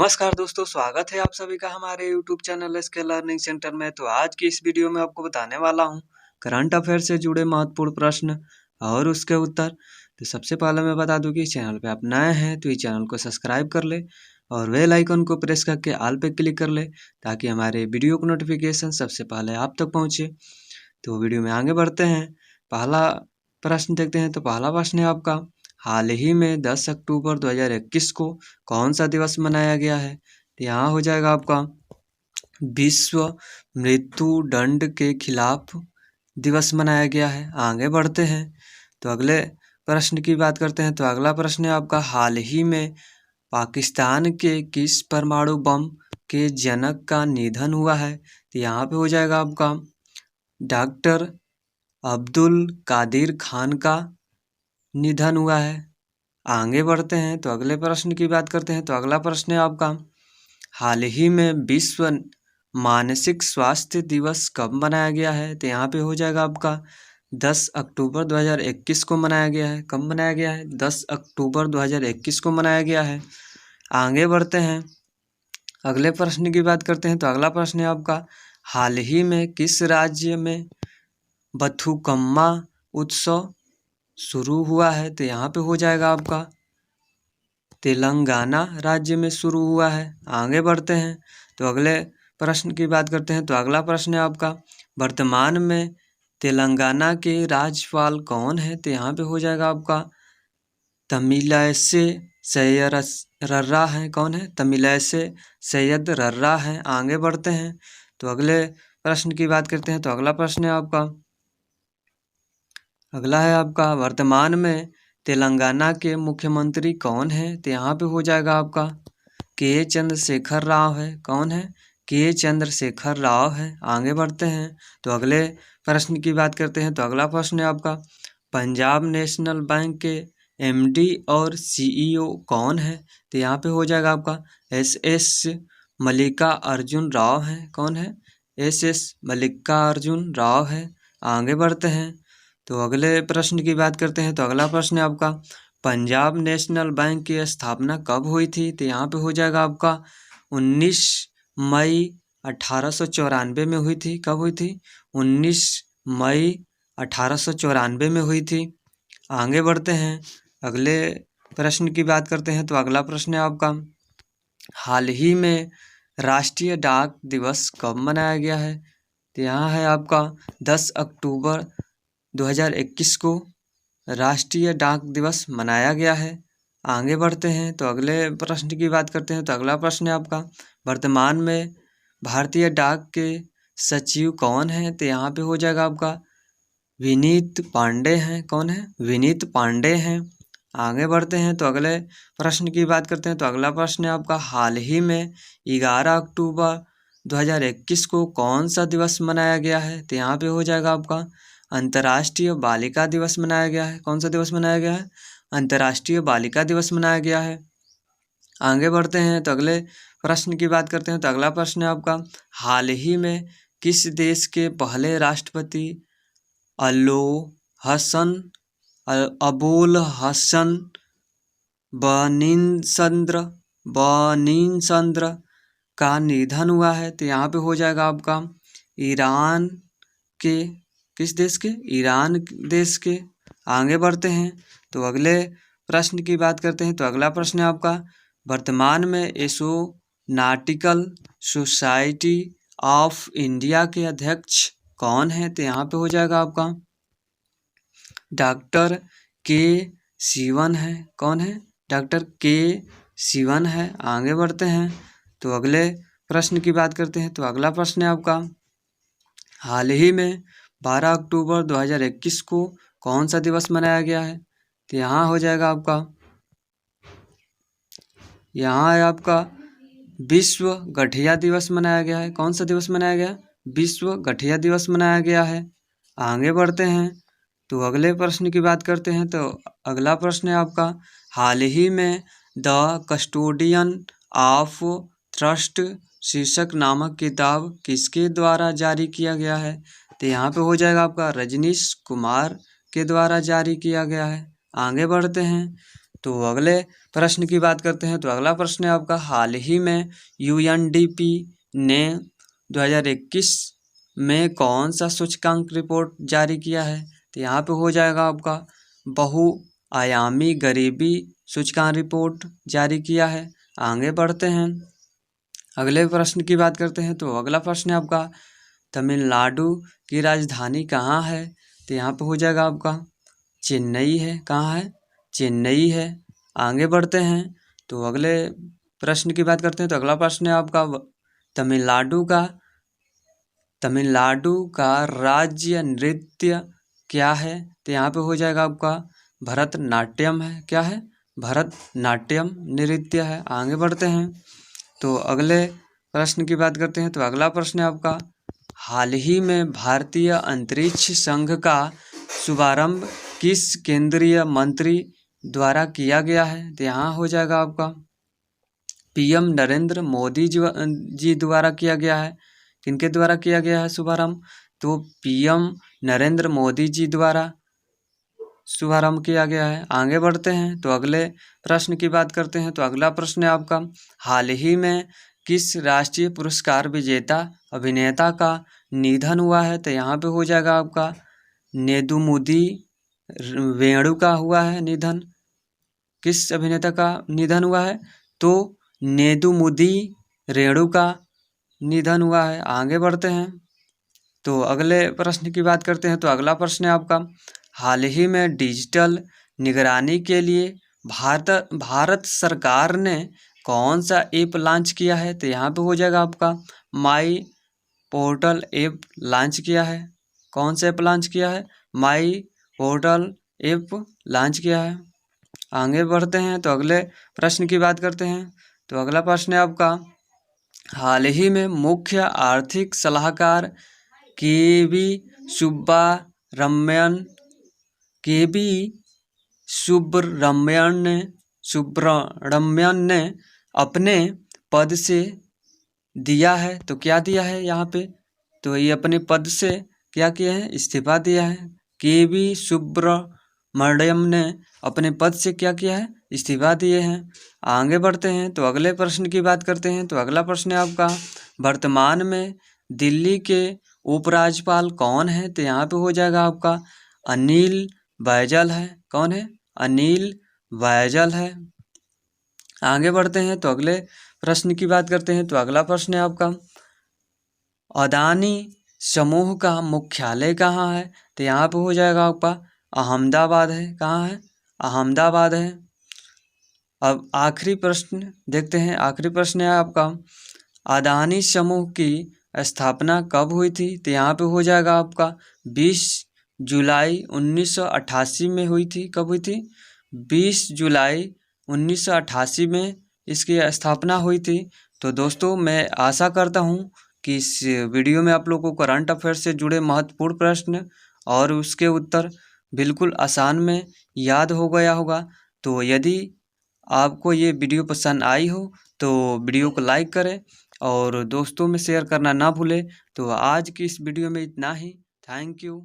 नमस्कार दोस्तों, स्वागत है आप सभी का हमारे YouTube channel SK learning centre में। तो आज की इस वीडियो में आपको बताने वाला हूँ करंट अफेयर से जुड़े महत्वपूर्ण प्रश्न और उसके उत्तर। तो सबसे पहले मैं बता दूं कि इस चैनल पे आप नए हैं तो इस चैनल को सब्सक्राइब कर ले और बेल आइकन को प्रेस करके ऑल पे क्लिक कर ले ताकि हमारे वीडियो को नोटिफिकेशन सबसे पहले आप तक पहुँचे। तो वीडियो में आगे बढ़ते हैं। पहला प्रश्न देखते हैं। तो पहला प्रश्न है आपका, हाल ही में 10 अक्टूबर 2021 को कौन सा दिवस मनाया गया है? तो यहाँ हो जाएगा आपका विश्व मृत्यु दंड के खिलाफ दिवस मनाया गया है। आगे बढ़ते हैं तो अगले प्रश्न की बात करते हैं। तो अगला प्रश्न है आपका, हाल ही में पाकिस्तान के किस परमाणु बम के जनक का निधन हुआ है? तो यहाँ पे हो जाएगा आपका डॉक्टर अब्दुल कादिर खान का निधन हुआ है। आगे बढ़ते हैं तो अगले प्रश्न की बात करते हैं। तो अगला प्रश्न है आपका, हाल ही में विश्व मानसिक स्वास्थ्य दिवस कब मनाया गया है? तो यहाँ पे हो जाएगा आपका 10 अक्टूबर 2021 को मनाया गया है। कब मनाया गया है? 10 अक्टूबर 2021 को मनाया गया है। आगे बढ़ते हैं अगले प्रश्न की बात करते हैं। तो अगला प्रश्न है आपका, हाल ही में किस राज्य में बथुकम्मा उत्सव शुरू हुआ है? तो यहाँ पे हो जाएगा आपका तेलंगाना राज्य में शुरू हुआ है। आगे बढ़ते हैं तो अगले प्रश्न की बात करते हैं। तो अगला प्रश्न है आपका, वर्तमान में तेलंगाना के राज्यपाल कौन है? तो यहाँ पे हो जाएगा आपका तमिलैसे सैयद रर्रा है। कौन है? तमिलैसे सैयद रर्रा है। आगे बढ़ते हैं तो अगले प्रश्न की बात करते हैं। तो अगला प्रश्न है आपका, अगला है आपका, वर्तमान में तेलंगाना के मुख्यमंत्री कौन है? तो यहाँ पे हो जाएगा आपका के चंद्रशेखर राव है। कौन है? के चंद्रशेखर राव है। आगे बढ़ते हैं तो अगले प्रश्न की बात करते हैं। तो अगला प्रश्न है आपका, पंजाब नेशनल बैंक के एमडी और सीईओ कौन है? तो यहाँ पे हो जाएगा आपका एस मल्लिका अर्जुन राव है। कौन है? एस मल्लिका अर्जुन राव है। आगे बढ़ते हैं तो अगले प्रश्न की बात करते हैं। तो अगला प्रश्न है आपका, पंजाब नेशनल बैंक की स्थापना कब हुई थी? तो यहाँ पे हो जाएगा आपका 19 मई 1894 में हुई थी। कब हुई थी? 19 मई 1894 में हुई थी। आगे बढ़ते हैं अगले प्रश्न की बात करते हैं। तो अगला प्रश्न है आपका, हाल ही में राष्ट्रीय डाक दिवस कब मनाया गया है? तो यहाँ है आपका 10 अक्टूबर 2021 को राष्ट्रीय डाक दिवस मनाया गया है। आगे बढ़ते हैं तो अगले प्रश्न की बात करते हैं। तो अगला प्रश्न है आपका, वर्तमान में भारतीय डाक के सचिव कौन है? तो यहाँ पे हो जाएगा आपका विनीत पांडे हैं। कौन है? विनीत पांडे हैं। आगे बढ़ते हैं तो अगले प्रश्न की बात करते हैं। तो अगला प्रश्न है आपका, हाल ही में 11 अक्टूबर 2021 को कौन सा दिवस मनाया गया है? तो यहाँ पे हो जाएगा आपका अंतर्राष्ट्रीय बालिका दिवस मनाया गया है। कौन सा दिवस मनाया गया है? अंतर्राष्ट्रीय बालिका दिवस मनाया गया है। आगे बढ़ते हैं तो अगले प्रश्न की बात करते हैं। तो अगला प्रश्न है आपका, हाल ही में किस देश के पहले राष्ट्रपति अबुल हसन बनीनसंद्र का निधन हुआ है? तो यहाँ पे हो जाएगा आपका ईरान के, किस देश के? ईरान देश के। आगे बढ़ते हैं तो अगले प्रश्न की बात करते हैं। तो अगला प्रश्न है आपका, वर्तमान में एरोनॉटिकल सोसाइटी ऑफ इंडिया के अध्यक्ष कौन है? तो यहाँ पे हो जाएगा आपका डॉक्टर के सिवन है। कौन है? डॉक्टर के सिवन है। आगे बढ़ते हैं तो अगले प्रश्न की बात करते हैं। तो अगला प्रश्न है आपका, हाल ही में 12 अक्टूबर 2021 को कौन सा दिवस मनाया गया है? तो यहाँ हो जाएगा आपका, यहाँ है आपका विश्व गठिया दिवस मनाया गया है। कौन सा दिवस मनाया गया? विश्व गठिया दिवस मनाया गया है। आगे बढ़ते हैं तो अगले प्रश्न की बात करते हैं। तो अगला प्रश्न है आपका, हाल ही में द कस्टोडियन ऑफ ट्रस्ट शीर्षक नामक किताब किसके द्वारा जारी किया गया है? तो यहाँ पे हो जाएगा आपका रजनीश कुमार के द्वारा जारी किया गया है। आगे बढ़ते हैं तो अगले प्रश्न की बात करते हैं। तो अगला प्रश्न है आपका, हाल ही में यूएनडीपी ने 2021 में कौन सा सूचकांक रिपोर्ट जारी किया है? तो यहाँ पे हो जाएगा आपका बहुआयामी गरीबी सूचकांक रिपोर्ट जारी किया है। आगे बढ़ते हैं, अगले प्रश्न की बात करते हैं। तो अगला प्रश्न है आपका, तमिलनाडु की राजधानी कहाँ है? तो यहाँ पे हो जाएगा आपका चेन्नई है। कहाँ है? चेन्नई है। आगे बढ़ते हैं, तो अगले प्रश्न की बात करते हैं। तो अगला प्रश्न है आपका, तमिलनाडु का राज्य नृत्य क्या है? तो यहाँ पे हो जाएगा आपका भरतनाट्यम है। क्या है? भरतनाट्यम नृत्य है। आगे बढ़ते हैं, तो अगले प्रश्न की बात करते हैं। तो अगला प्रश्न है आपका, हाल ही में भारतीय अंतरिक्ष संघ का शुभारंभ किस केंद्रीय मंत्री द्वारा किया गया है? तो यहाँ हो जाएगा आपका पीएम नरेंद्र मोदी जी द्वारा किया गया है। किनके द्वारा किया गया है शुभारंभ? तो पीएम नरेंद्र मोदी जी द्वारा शुभारंभ किया गया है। आगे बढ़ते हैं, तो अगले प्रश्न की बात करते हैं। तो अगला प्रश्न है आपका, हाल ही में किस राष्ट्रीय पुरस्कार विजेता अभिनेता का निधन हुआ है? तो यहाँ पे हो जाएगा आपका नेदुमुदी वेणु का हुआ है निधन। किस अभिनेता का निधन हुआ है? तो नेदुमुदी रेणु का निधन हुआ है। आगे बढ़ते हैं, तो अगले प्रश्न की बात करते हैं। तो अगला प्रश्न है आपका, हाल ही में डिजिटल निगरानी के लिए भारत सरकार ने कौन सा ऐप लॉन्च किया है? तो यहाँ पे हो जाएगा आपका माई पोर्टल ऐप लॉन्च किया है। कौन सा ऐप लॉन्च किया है? माई पोर्टल ऐप लॉन्च किया है। आगे बढ़ते हैं, तो अगले प्रश्न की बात करते हैं। तो अगला प्रश्न है आपका, हाल ही में मुख्य आर्थिक सलाहकार के.वी. सुब्रमण्यन ने अपने पद से दिया है। तो क्या दिया है यहाँ पे? तो ये अपने पद से क्या किया है? इस्तीफा दिया है। के.वी. सुब्रमण्यम ने अपने पद से क्या किया है? इस्तीफा दिए हैं। आगे बढ़ते हैं, तो अगले प्रश्न की बात करते हैं। तो अगला प्रश्न है आपका, वर्तमान में दिल्ली के उपराज्यपाल कौन है? तो यहाँ पे हो जाएगा आपका अनिल बैजल है। कौन है? अनिल बैजल है। आगे बढ़ते हैं, तो अगले प्रश्न की बात करते हैं। तो अगला प्रश्न है आपका, अदानी समूह का मुख्यालय कहाँ है? तो यहाँ पे हो जाएगा आपका अहमदाबाद है। कहाँ है? अहमदाबाद है। अब आखिरी प्रश्न देखते हैं। आखिरी प्रश्न है आपका, अदानी समूह की स्थापना कब हुई थी? तो यहाँ पे हो जाएगा आपका 20 जुलाई 1988 में हुई थी। कब हुई थी? 20 जुलाई 1988 में इसकी स्थापना हुई थी। तो दोस्तों, मैं आशा करता हूँ कि इस वीडियो में आप लोगों को करंट अफेयर से जुड़े महत्वपूर्ण प्रश्न और उसके उत्तर बिल्कुल आसान में याद हो गया होगा। तो यदि आपको ये वीडियो पसंद आई हो तो वीडियो को लाइक करें और दोस्तों में शेयर करना ना भूलें। तो आज की इस वीडियो में इतना ही। Thank you.